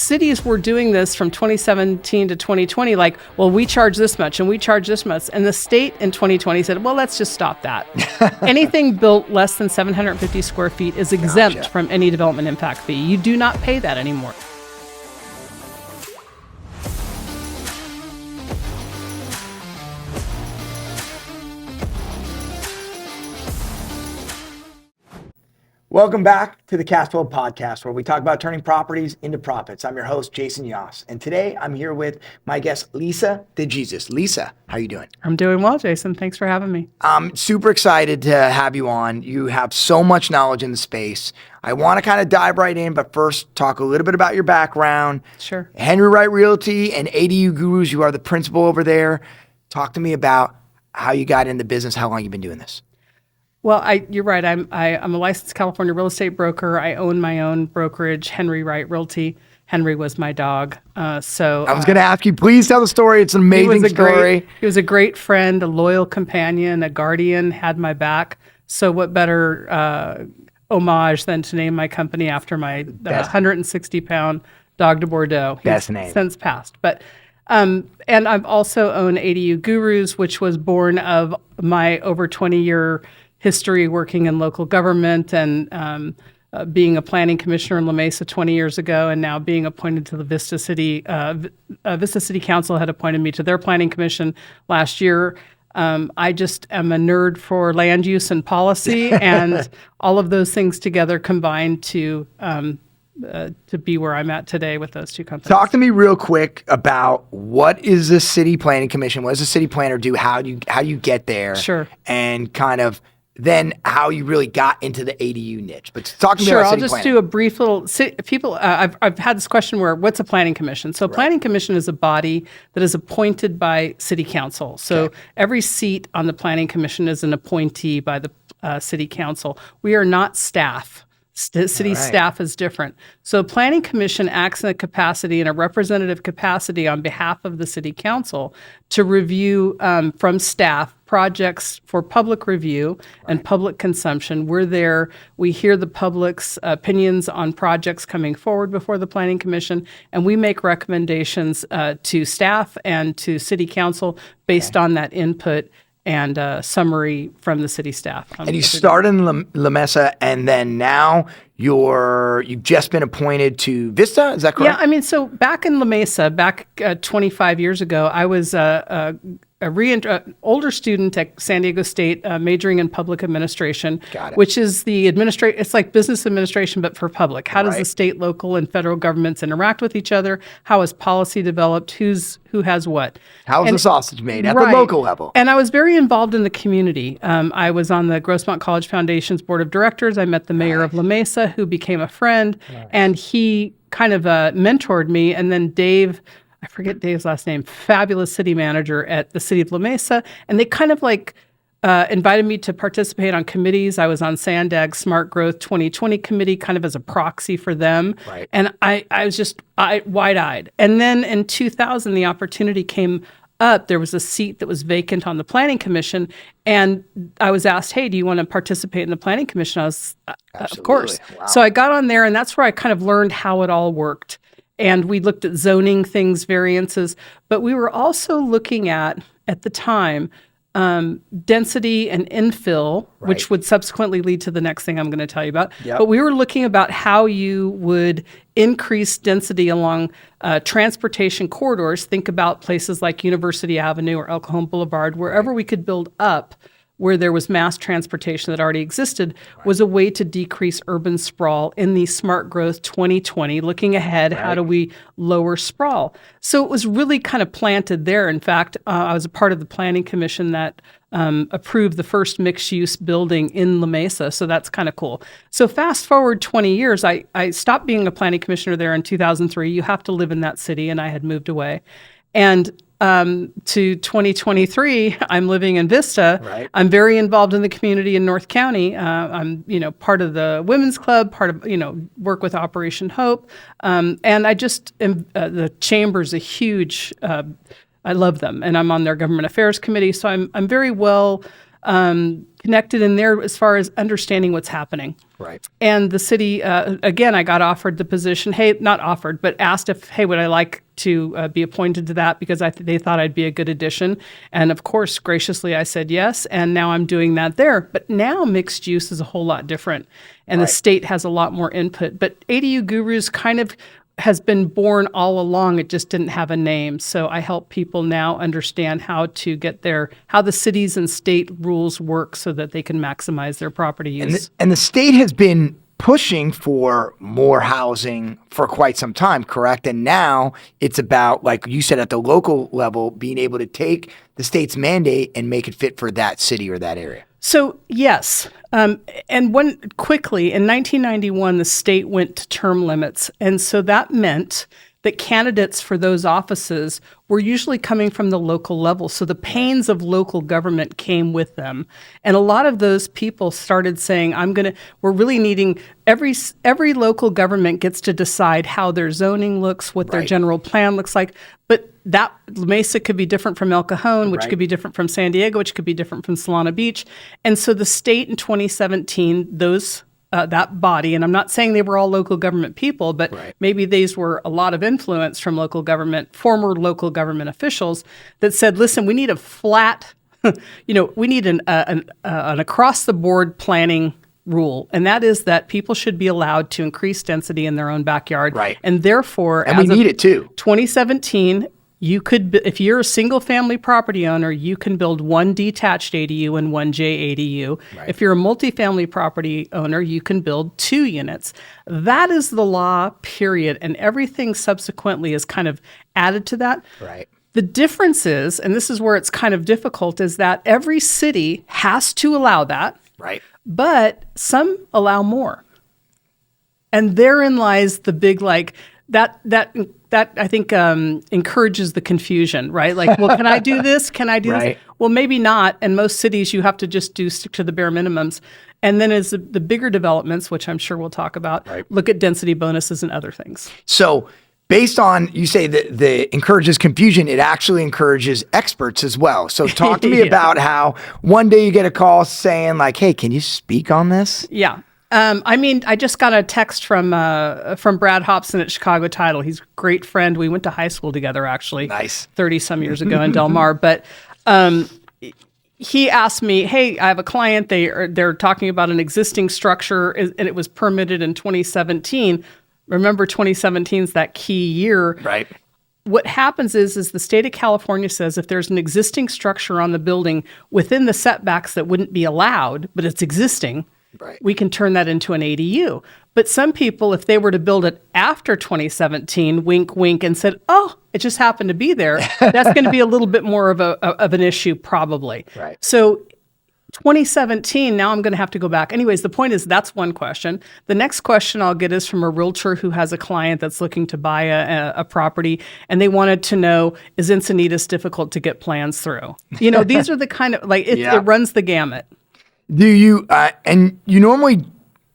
cities were doing this from 2017 to 2020, like, well, we charge this much and we charge this much. And the state in 2020 said, well, let's just stop that. Anything built less than 750 square feet is exempt from any development impact fee. You do not pay that anymore. Welcome back to the Cash Flow Podcast, where we talk about turning properties into profits. I'm your host, Jayson Yoss, and today I'm here with my guest, Lisa DeJesus. Lisa, how you doing? I'm doing well, Jayson. Thanks for having me. I'm super excited to have you on. You have so much knowledge in the space. I want to kind of dive right in, but first talk a little bit about your background. Sure. Henry Wright Realty and ADU Gurus, you are the principal over there. Talk to me about how you got in the business, how long you've been doing this. Well, you're right. I'm a licensed California real estate broker. I own my own brokerage, Henry Wright Realty. Henry was my dog. So I was going to ask you, please tell the story. It's an amazing story. He was a great friend, a loyal companion, a guardian, had my back. So what better homage than to name my company after my 160-pound dog de Bordeaux. Best name. Since passed. But and I've also owned ADU Gurus, which was born of my over 20-year history working in local government and being a planning commissioner in La Mesa 20 years ago, and now being appointed to the Vista City Council had appointed me to their planning commission last year. I just am a nerd for land use and policy, and all of those things together combined to be where I'm at today with those two companies. Talk to me real quick about what is the city planning commission? What does the city planner do? How do you get there? Sure. And kind of then how you really got into the ADU niche. But talk to me sure, about I'll city just planning. do a brief little. People, I've had this question where, what's a planning commission? So, planning commission is a body that is appointed by city council. So, every seat on the planning commission is an appointee by the city council. We are not staff. City staff is different. So planning commission acts in a representative capacity on behalf of the city council to review from staff projects for public review and public consumption. We're there. We hear the public's opinions on projects coming forward before the planning commission, and we make recommendations to staff and to city council based on that input and summary from the city staff. And you started in La Mesa, and then now you've just been appointed to Vista, is that correct? Yeah, I mean, so back in La Mesa, 25 years ago, I was older student at San Diego State, majoring in public administration, which is it's like business administration, but for public. How does the state, local, and federal governments interact with each other? How is policy developed? Who has what? How is the sausage made at the local level? And I was very involved in the community. I was on the Grossmont College Foundation's board of directors. I met the mayor of La Mesa, who became a friend, and he kind of mentored me. And then Dave, I forget Dave's last name, fabulous city manager at the city of La Mesa, and they kind of invited me to participate on committees. I was on Sandag's Smart Growth 2020 committee, kind of as a proxy for them. And I was just wide-eyed. And then in 2000, the opportunity came up. There was a seat that was vacant on the planning commission, and I was asked, hey, do you want to participate in the planning commission? I was, of course. Wow. So I got on there, and that's where I kind of learned how it all worked. And we looked at zoning things, variances, but we were also looking at the time, density and infill, which would subsequently lead to the next thing I'm going to tell you about. But we were looking about how you would increase density along transportation corridors. Think about places like University Avenue or El Cajon Boulevard, wherever we could build up where there was mass transportation that already existed, was a way to decrease urban sprawl in the Smart Growth 2020, looking ahead, how do we lower sprawl? So it was really kind of planted there. In fact, I was a part of the planning commission that approved the first mixed-use building in La Mesa, so that's kind of cool. So fast forward 20 years, I stopped being a planning commissioner there in 2003. You have to live in that city, and I had moved away. And to 2023, I'm living in Vista. I'm very involved in the community in North County. I'm, part of the Women's Club, part of, work with Operation Hope. And I just am, the chamber's a huge, I love them, and I'm on their government affairs committee. So I'm very well connected in there as far as understanding what's happening. Right. And the city, again, I got offered the position. Hey, not offered, but asked if, hey, would I like to be appointed to that because they thought I'd be a good addition. And of course, graciously, I said yes. And now I'm doing that there. But now mixed use is a whole lot different. And the state has a lot more input. But ADU Gurus kind of has been born all along. It just didn't have a name. So I help people now understand how the cities and state rules work so that they can maximize their property use. And the state has been pushing for more housing for quite some time, correct? And now it's about, like you said, at the local level, being able to take the state's mandate and make it fit for that city or that area. So yes, and quickly in 1991, the state went to term limits, and so that meant that candidates for those offices were usually coming from the local level. So the pains of local government came with them, and a lot of those people started saying, "We're really needing every local government gets to decide how their zoning looks, what their general plan looks like." But that Mesa could be different from El Cajon, which could be different from San Diego, which could be different from Solana Beach. And so the state in 2017, that body, and I'm not saying they were all local government people, but maybe these were a lot of influence from former local government officials that said, listen, we need a flat, we need an across-the-board planning rule, and that is that people should be allowed to increase density in their own backyard. Right. And therefore, and we need it too. 2017, you could, if you're a single family property owner, you can build one detached ADU and one JADU. Right. If you're a multifamily property owner, you can build 2 units. That is the law, period. And everything subsequently is kind of added to that. Right. The difference is, and this is where it's kind of difficult, is that every city has to allow that. Right. But some allow more. And therein lies the big, that I think encourages the confusion, right? Like, well, can I do this? Can I do this? Well, maybe not. And most cities, you have to just stick to the bare minimums. And then as the bigger developments, which I'm sure we'll talk about, look at density bonuses and other things. So based on, you say that the encourages confusion, it actually encourages experts as well. So talk to me about how one day you get a call saying like, hey, can you speak on this? Yeah. I just got a text from Brad Hobson at Chicago Title. He's a great friend. We went to high school together, actually. Nice. 30 some years ago in Del Mar. But he asked me, hey, I have a client. They're talking about an existing structure, and it was permitted in 2017. Remember, 2017 is that key year. Right. What happens is the state of California says if there's an existing structure on the building within the setbacks that wouldn't be allowed, but it's existing, we can turn that into an ADU. But some people, if they were to build it after 2017, wink, wink, and said, oh, it just happened to be there, that's going to be a little bit more of an issue probably. Right. So 2017, now I'm going to have to go back. Anyways, the point is that's one question. The next question I'll get is from a realtor who has a client that's looking to buy a property, and they wanted to know, is Encinitas difficult to get plans through? These are the kind of, it runs the gamut. Do you, and you normally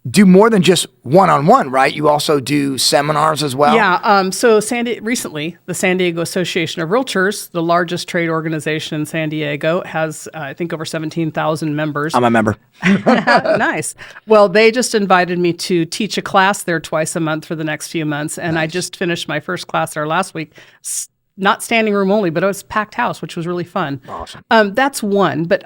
do more than just one-on-one, right? You also do seminars as well? Yeah. So recently, the San Diego Association of Realtors, the largest trade organization in San Diego, has, I think, over 17,000 members. I'm a member. Nice. Well, they just invited me to teach a class there twice a month for the next few months. And I just finished my first class there last week. Not standing room only, but it was packed house, which was really fun. Awesome. That's one. But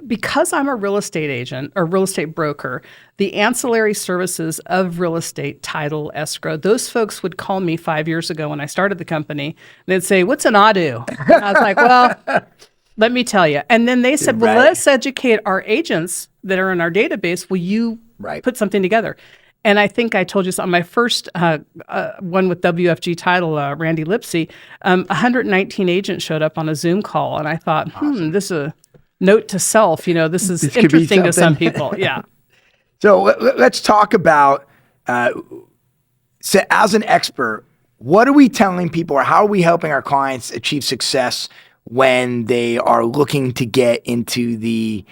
because I'm a real estate agent or real estate broker, the ancillary services of real estate, title, escrow, those folks would call me 5 years ago when I started the company. And they'd say, what's an ADU? And I was like, well, let me tell you. And then they said, well, let us educate our agents that are in our database. Will you put something together? And I think I told you on my first one with WFG Title, Randy Lipsey, 119 agents showed up on a Zoom call. And I thought, this is a note to self. This is interesting to some people. Yeah. So let's talk about, so as an expert, what are we telling people, or how are we helping our clients achieve success when they are looking to get into the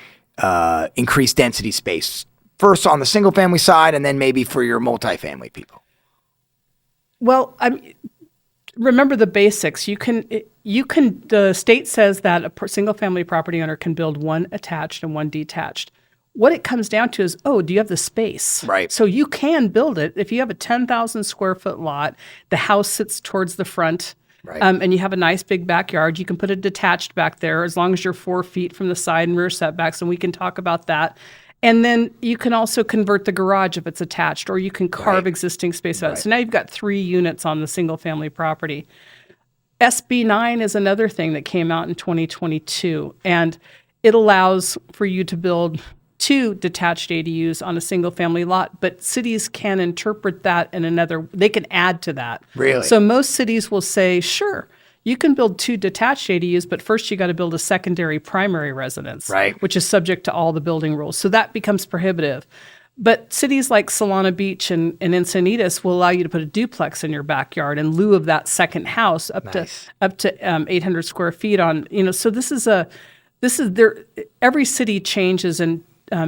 increased density space? First on the single family side, and then maybe for your multifamily people. Well, remember the basics. The state says that a single family property owner can build one attached and one detached. What it comes down to is, do you have the space? Right. So you can build it. If you have a 10,000 square foot lot, the house sits towards the front, Right. And you have a nice big backyard, you can put a detached back there as long as you're 4 feet from the side and rear setbacks, and we can talk about that. And then you can also convert the garage if it's attached, or you can carve existing space out. So now you've got 3 units on the single family property. SB 9 is another thing that came out in 2022, and it allows for you to build 2 detached ADUs on a single family lot, but cities can interpret that in they can add to that. Really? So most cities will say, sure, you can build 2 detached ADUs, but first you got to build a secondary primary residence, Right. which is subject to all the building rules. So that becomes prohibitive. But cities like Solana Beach and Encinitas will allow you to put a duplex in your backyard in lieu of that second house up to 800 square feet on, so this is there. Every city changes, and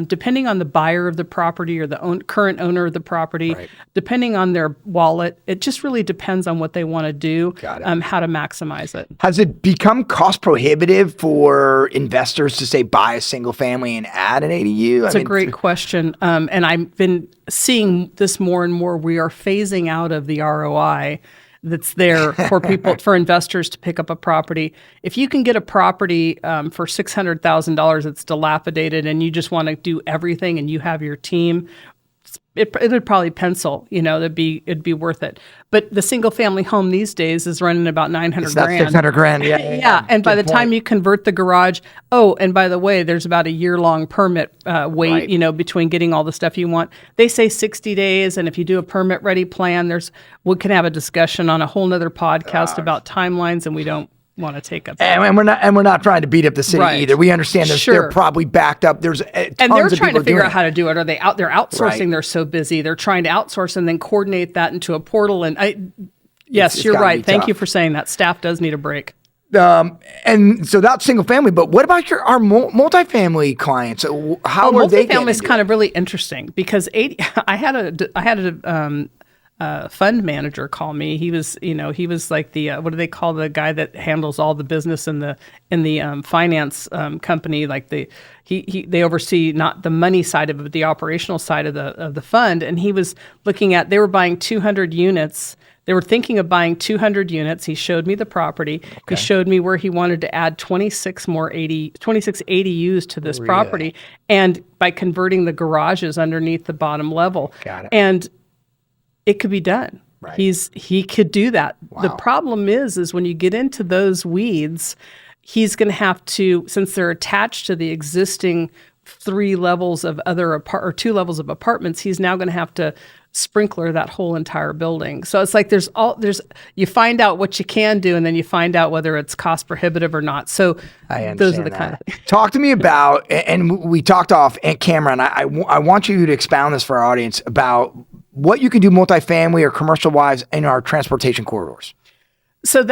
depending on the buyer of the property or the current owner of the property, depending on their wallet, it just really depends on what they want to do, how to maximize it. Has it become cost prohibitive for investors to, say, buy a single family and add an ADU? It's a great question. And I've been seeing this more and more. We are phasing out of the ROI that's there for people, for investors to pick up a property. If you can get a property for $600,000 that's dilapidated and you just want to do everything and you have your team, it would probably pencil, it'd be worth it. But the single family home these days is running about $900,000. It's not $600,000. Yeah. And by the time you convert the garage, and by the way, there's about a year-long permit wait, between getting all the stuff you want. They say 60 days, and if you do a permit-ready plan, we can have a discussion on a whole nother podcast about timelines, and we don't want to take up. And we're not trying to beat up the city either. We understand they're probably backed up. There's tons and they're of trying to figure out it. how to do it. Are they out? They're outsourcing. Right. They're so busy. They're trying to outsource and then coordinate that into a portal. And yes, you're gotta right. be Thank tough. you for saying that. Staff does need a break. And so that's single family, but what about our multifamily clients? How are they getting multifamily is kind of really interesting because I had a fund manager call me. He was like the what do they call the guy that handles all the business in the finance company? Like they oversee not the money side of it, but the operational side of the fund. And he was looking at, they were buying 200 units. They were thinking of buying 200 units. He showed me the property. Okay. He showed me where he wanted to add 26 ADUs to this property, and by converting the garages underneath the bottom level. Got it. And it could be done. Right. He could do that. Wow. The problem is when you get into those weeds, he's going to have to, since they're attached to the existing 3 levels of or 2 levels of apartments, he's now going to have to sprinkler that whole entire building. So it's like you find out what you can do, and then you find out whether it's cost prohibitive or not. So those are the kind of things. Talk to me about, and we talked off camera, and I want you to expound this for our audience about what you can do multifamily or commercial wise in our transportation corridors. So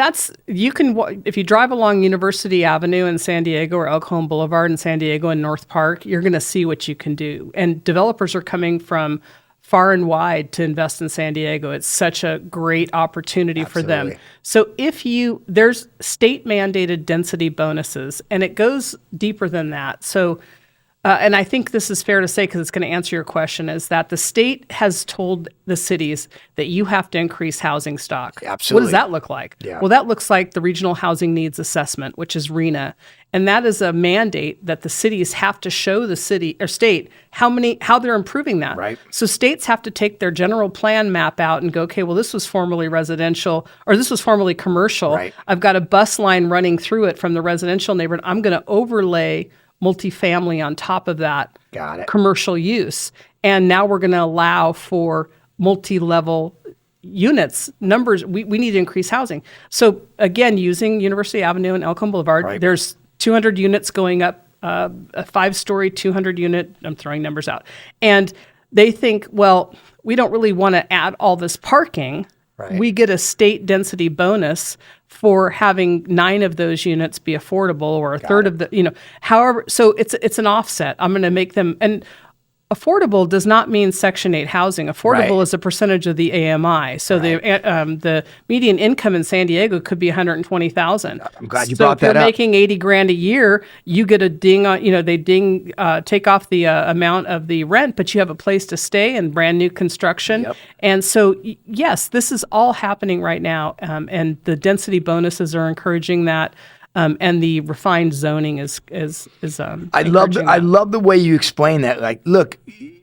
if you drive along University Avenue in San Diego or El Cajon Boulevard in San Diego and North Park, you're going to see what you can do. And developers are coming from far and wide to invest in San Diego. It's such a great opportunity for them. So there's state mandated density bonuses, and it goes deeper than that. So and I think this is fair to say, because it's going to answer your question, is that the state has told the cities that you have to increase housing stock. Absolutely. What does that look like? Yeah. Well, that looks like the Regional Housing Needs Assessment, which is RHNA. And that is a mandate that the cities have to show the city or state how they're improving that. Right. So states have to take their general plan map out and go, okay, well, this was formerly residential, or this was formerly commercial. Right. I've got a bus line running through it from the residential neighborhood. I'm going to overlay multifamily on top of that. Got it. Commercial use. And now we're going to allow for multi-level units, numbers. We need to increase housing. So again, using University Avenue and El Cajon Boulevard, there's 200 units going up, a 5-story, 200 unit, I'm throwing numbers out. And they think, well, we don't really want to add all this parking. Right. We get a state density bonus for having 9 of those units be affordable, or a third of the, however, so it's an offset. I'm going to make them, and affordable does not mean Section 8 housing. Affordable Right. is a percentage of the AMI. So the median income in San Diego could be $120,000. I'm glad you so brought if you're that up. making $80,000 a year, you get a ding on. They take off the amount of the rent, but you have a place to stay and brand new construction. Yep. And so yes, this is all happening right now, and the density bonuses are encouraging that. And the refined zoning is I love the way you explain that. Like, look,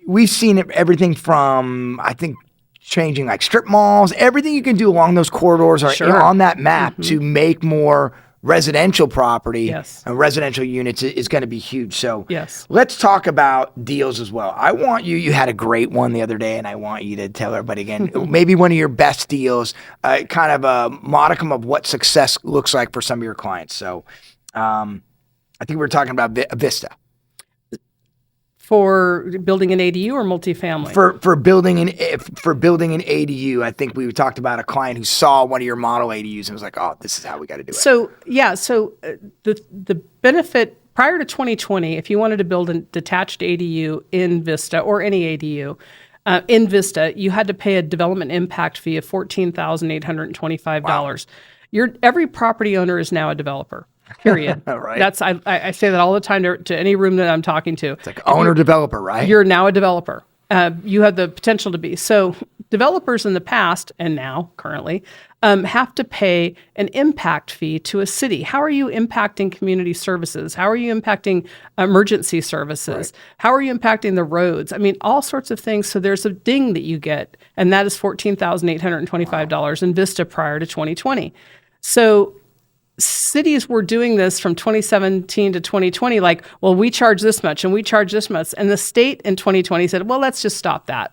we've seen everything from, I think, changing like strip malls, everything you can do along those corridors are on that map to make more residential property. Yes. And residential units is going to be huge. So Yes. let's talk about deals as well. I want you had a great one the other day, and I want you to tell everybody again, maybe one of your best deals, kind of a modicum of what success looks like for some of your clients. So I think we were talking about Vista. For building an ADU or multifamily? For building an ADU, I think we talked about a client who saw one of your model ADUs and was like, "Oh, this is how we got to do it." So the benefit prior to 2020, if you wanted to build a detached ADU in Vista or any ADU in Vista, you had to pay a development impact fee of $14,825. Every property owner is now a developer. Period. Right. That's I say that all the time to any room that I'm talking to. It's like owner developer, right? You're now a developer. You have the potential to be. So developers in the past and now currently have to pay an impact fee to a city. How are you impacting community services? How are you impacting emergency services? Right. How are you impacting the roads? I mean, all sorts of things. So there's a ding that you get, and that is $14,825 in Vista prior to 2020. So cities were doing this from 2017 to 2020, like, well, we charge this much and we charge this much. And the state in 2020 said, well, let's just stop that.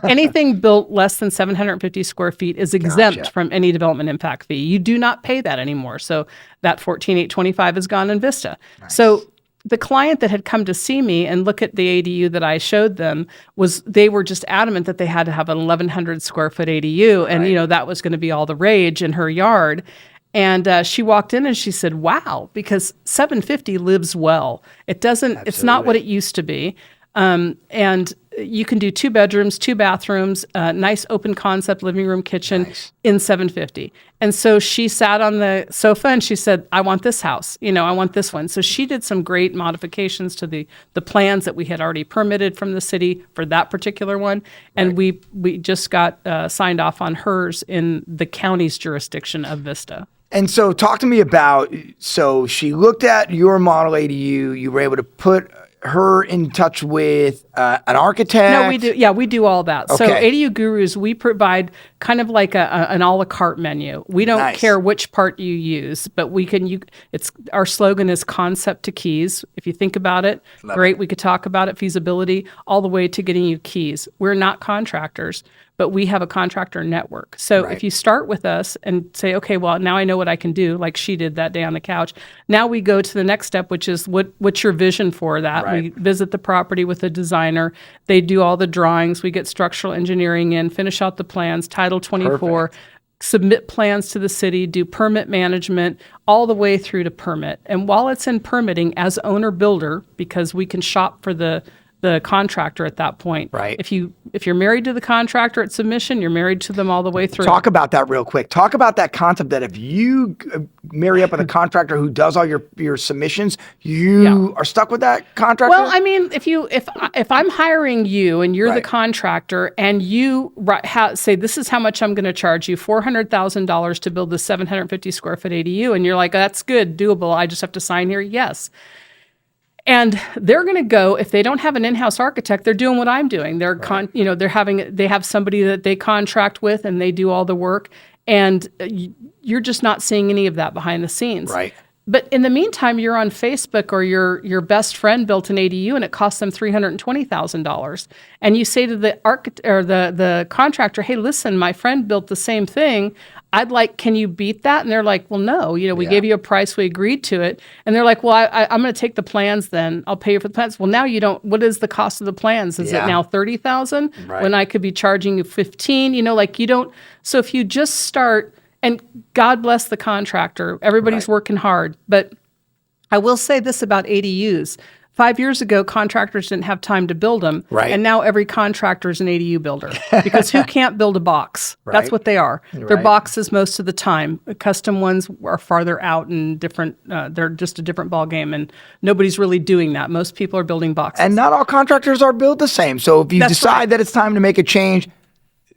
Anything built less than 750 square feet is exempt from any development impact fee. You do not pay that anymore. So that $14,825 is gone in Vista. Nice. So the client that had come to see me and look at the ADU that I showed them they were just adamant that they had to have an 1,100 square foot ADU. And, that was going to be all the rage in her yard. And she walked in and she said, wow, because 750 lives well. It doesn't, Absolutely. It's not what it used to be. And you can do 2 bedrooms, 2 bathrooms, nice open concept living room, kitchen in 750. And so she sat on the sofa and she said, I want this house. I want this one. So she did some great modifications to the plans that we had already permitted from the city for that particular one. And we just got signed off on hers in the county's jurisdiction of Vista. And so talk to me about, so she looked at your model ADU, you were able to put her in touch with an architect? No, we do. Yeah, we do all that. Okay. So ADU Gurus, we provide kind of like an a la carte menu. We don't care which part you use, but we can. Our slogan is concept to keys. If you think about it, great. We could talk about it, feasibility, all the way to getting you keys. We're not contractors, but we have a contractor network. So if you start with us and say, okay, well, now I know what I can do, like she did that day on the couch. Now we go to the next step, which is what's your vision for that? We visit the property with a designer. They do all the drawings. We get structural engineering in, finish out the plans, Title 24, submit plans to the city, do permit management, all the way through to permit. And while it's in permitting as owner builder, because we can shop for the contractor at that point. Right. If you're married to the contractor at submission, you're married to them all the way through. Talk about that real quick. Talk about that concept that if you marry up with a contractor who does all your submissions, you are stuck with that contractor? Well, I mean, if I'm hiring you and you're the contractor and you say, this is how much I'm going to charge you, $400,000 to build this 750 square foot ADU, and you're like, that's good, doable, I just have to sign here, yes. And they're going to go, if they don't have an in-house architect, they're doing what I'm doing. They're they have somebody that they contract with and they do all the work. And you're just not seeing any of that behind the scenes. Right. But in the meantime, you're on Facebook or your best friend built an ADU and it costs them $320,000. And you say to the architect or the contractor, hey, listen, my friend built the same thing. Can you beat that? And they're like, well, no, we gave you a price, we agreed to it. And they're like, well, I'm going to take the plans then. I'll pay you for the plans. Well, now you don't, what is the cost of the plans? Is it now $30,000 when I could be charging you $15,000? You don't. So if you just start, and God bless the contractor, everybody's working hard. But I will say this about ADUs. 5 years ago, contractors didn't have time to build them. Right. And now every contractor is an ADU builder because who can't build a box? Right. That's what they are. They're Right. boxes most of the time. Custom ones are farther out and different. They're just a different ball game, and nobody's really doing that. Most people are building boxes. And not all contractors are built the same. So if you That's decide right. that it's time to make a change,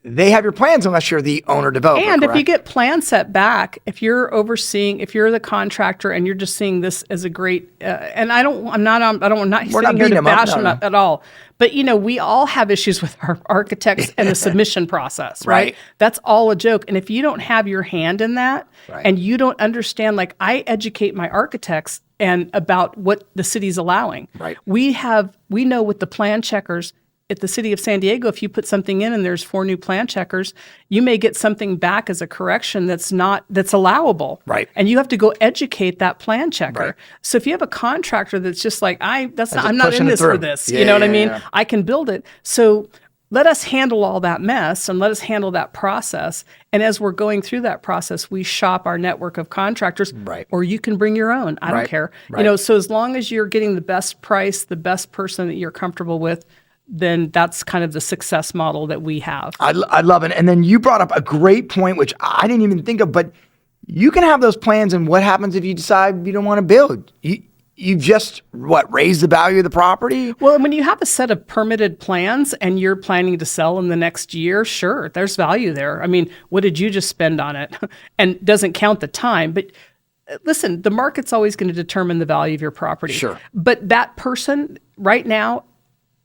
they have your plans unless you're the owner developer. And if you correct? get plan set back, if you're the contractor and you're just seeing this as a great, and I'm not We're not sitting here beating to them up, bash no, them no. up at all. But we all have issues with our architects and the submission process, right? Right. That's all a joke. And if you don't have your hand in that, Right. and you don't understand, like I educate my architects and about what the city's allowing. Right. We know with the plan checkers at the city of San Diego, if you put something in and there's 4 new plan checkers, you may get something back as a correction that's allowable. Right. And you have to go educate that plan checker. Right. So if you have a contractor that's just like, I'm not pushing in it this for through. this. Yeah, You know what I yeah, mean? yeah. I can build it. So let us handle all that mess and let us handle that process. And as we're going through that process, we shop our network of contractors, Right. or you can bring your own. I Right. don't care. Right. So as long as you're getting the best price, the best person that you're comfortable with, then that's kind of the success model that we have. I love it. And then you brought up a great point, which I didn't even think of, but you can have those plans, and what happens if you decide you don't want to build? You just, raise the value of the property? Well, when you have a set of permitted plans and you're planning to sell in the next year, sure, there's value there. I mean, what did you just spend on it? And doesn't count the time. But listen, the market's always going to determine the value of your property. Sure. But that person right now,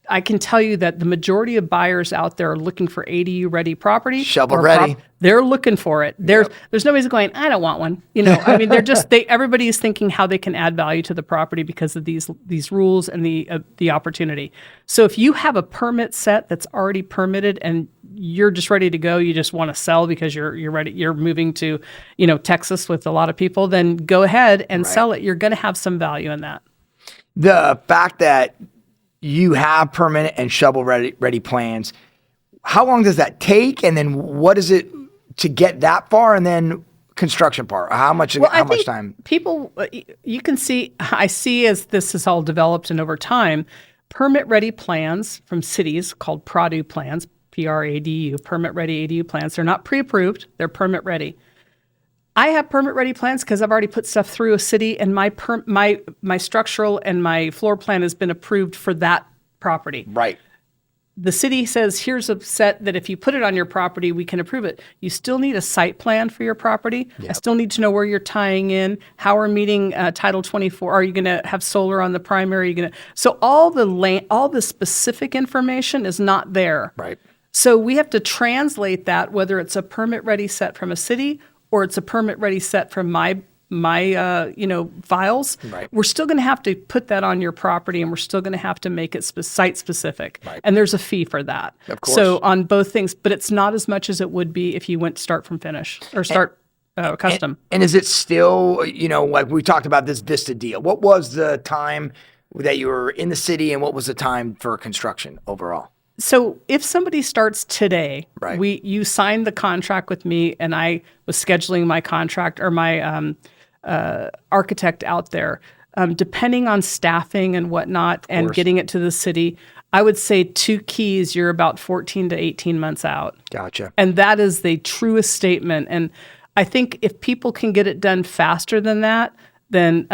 I can tell you that the majority of buyers out there are looking for ADU-ready property. Shovel or ready. They're looking for it. There's nobody's going, I don't want one. I mean, everybody is thinking how they can add value to the property because of these rules and the opportunity. So if you have a permit set that's already permitted and you're just ready to go, you just want to sell because you're ready, you're moving to, Texas with a lot of people, then go ahead and sell it. You're going to have some value in that. The fact that you have permanent and shovel ready plans, how long does that take? And then what is it to get that far? And then construction part, how much time? People, you can see, I see as this is all developed and over time, permit ready plans from cities called PRADU plans, PRADU, permit ready ADU plans. They're not pre-approved, they're permit ready. I have permit ready plans because I've already put stuff through a city, and my structural and my floor plan has been approved for that property. Right. The city says, here's a set that if you put it on your property, we can approve it. You still need a site plan for your property. Yep. I still need to know where you're tying in, how we're meeting Title 24. Are you going to have solar on the primary? So all the specific information is not there. Right. So we have to translate that, whether it's a permit ready set from a city or it's a permit ready set from my files. Right. We're still going to have to put that on your property, and we're still going to have to make it site specific. Right. And there's a fee for that. Of course. So on both things, but it's not as much as it would be if you went start from finish or start custom. And is it still, like we talked about this Vista deal? What was the time that you were in the city, and what was the time for construction overall? So if somebody starts today, Right. you signed the contract with me, and I was scheduling my contract or my architect out there, depending on staffing and whatnot and course. getting it to the city, I would say 2 keys, you're about 14 to 18 months out. Gotcha. And that is the truest statement. And I think if people can get it done faster than that, then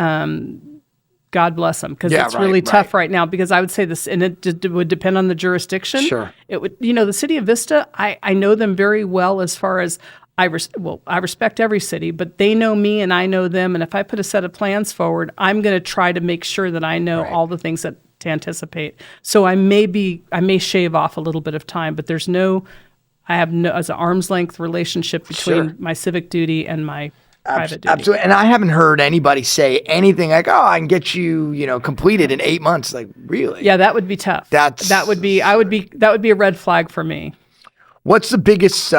God bless them, because Yeah, it's right, really tough right. right now, because I would say this, and it would depend on the jurisdiction. Sure. It would, the city of Vista, I know them very well as far as I respect every city, but they know me and I know them. And if I put a set of plans forward, I'm going to try to make sure that I know Right. all the things to anticipate. So I may shave off a little bit of time, but I have no, as an arm's length relationship between Sure. my civic duty and my private duty. Absolutely. And I haven't heard anybody say anything like, "Oh, I can get you, completed in 8 months." Like, really? Yeah, that would be tough. That would be a red flag for me. What's the biggest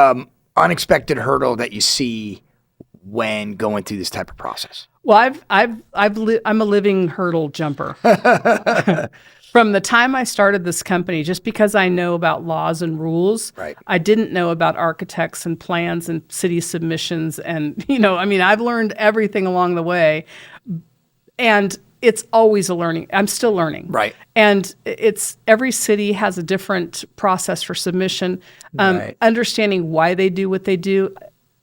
unexpected hurdle that you see when going through this type of process? Well, I'm a living hurdle jumper. From the time I started this company, just because I know about laws and rules, Right. I didn't know about architects and plans and city submissions. And, I've learned everything along the way. And it's always a learning. I'm still learning. Right. And it's every city has a different process for submission. Right. Understanding why they do what they do.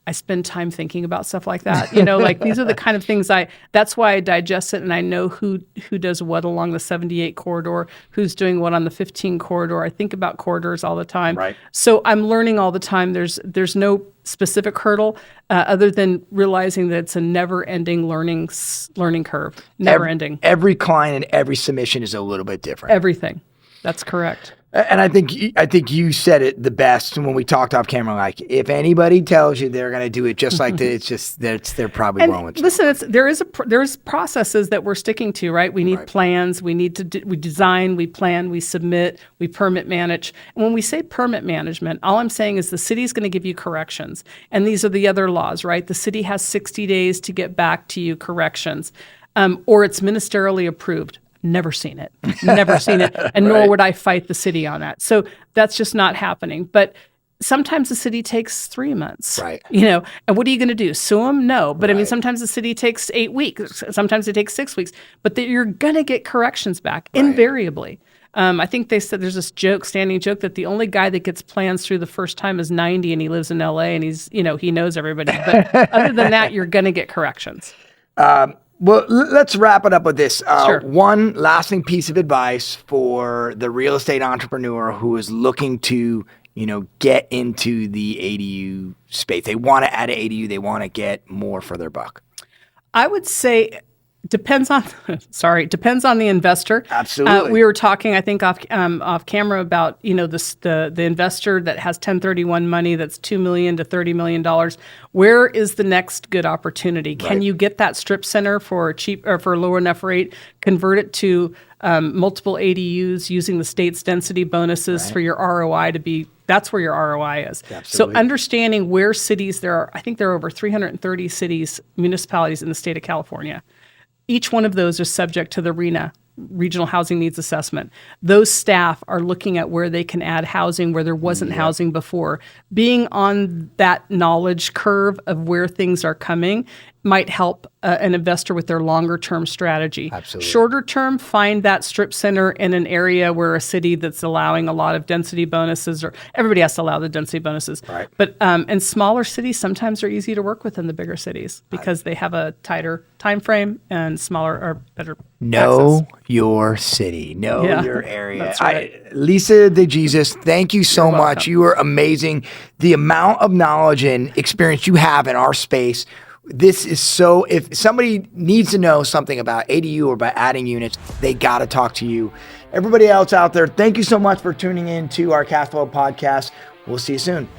I spend time thinking about stuff like that. Like these are the kind of things that's why I digest it and I know who does what along the 78 corridor, who's doing what on the 15 corridor. I think about corridors all the time. Right. So I'm learning all the time. There's no specific hurdle other than realizing that it's a never-ending learning curve. Never-ending. Every client and every submission is a little bit different. Everything. That's correct. And I think you said it the best when we talked off camera. Like, if anybody tells you they're going to do it just like that, they're probably wrong with you. Listen, there's processes that we're sticking to, right? We need plans. We need to we design, we plan, we submit, we permit manage. And when we say permit management, all I'm saying is the city's going to give you corrections, and these are the other laws, right? The city has 60 days to get back to you corrections, or it's ministerially approved. Never seen it, and nor would I fight the city on that. So that's just not happening. But sometimes the city takes 3 months, right? And what are you going to do? Sue them? No. But I mean, sometimes the city takes 8 weeks. Sometimes it takes 6 weeks. But you're going to get corrections back invariably. I think they said there's this standing joke that the only guy that gets plans through the first time is 90 and he lives in LA and he's, he knows everybody. But other than that, you're going to get corrections. Well, let's wrap it up with this. Sure. One lasting piece of advice for the real estate entrepreneur who is looking to, get into the ADU space. They want to add an ADU. They want to get more for their buck. I would say depends on the investor. Absolutely. We were talking, I think, off camera about the investor that has 1031 money that's $2 million to $30 million. Where is the next good opportunity? Can you get that strip center for a cheap or for a low enough rate? Convert it to multiple ADUs using the state's density bonuses for your ROI to be. That's where your ROI is. Absolutely. So understanding where cities I think there are over 330 municipalities in the state of California. Each one of those are subject to the RHNA, Regional Housing Needs Assessment. Those staff are looking at where they can add housing where there wasn't housing before. Being on that knowledge curve of where things are coming might help an investor with their longer term strategy. Absolutely. Shorter term, find that strip center in an area where a city that's allowing a lot of density bonuses, or everybody has to allow the density bonuses. Right. But in smaller cities, sometimes they're easy to work with than the bigger cities because they have a tighter time frame and smaller or better Know access. your city. Know your area. That's right. Lisa DeJesus, thank you so You're much. welcome. You are amazing. The amount of knowledge and experience you have in our space. This is so, if somebody needs to know something about ADU or about adding units, they got to talk to you. Everybody else out there, thank you so much for tuning in to our Cash Flow podcast. We'll see you soon.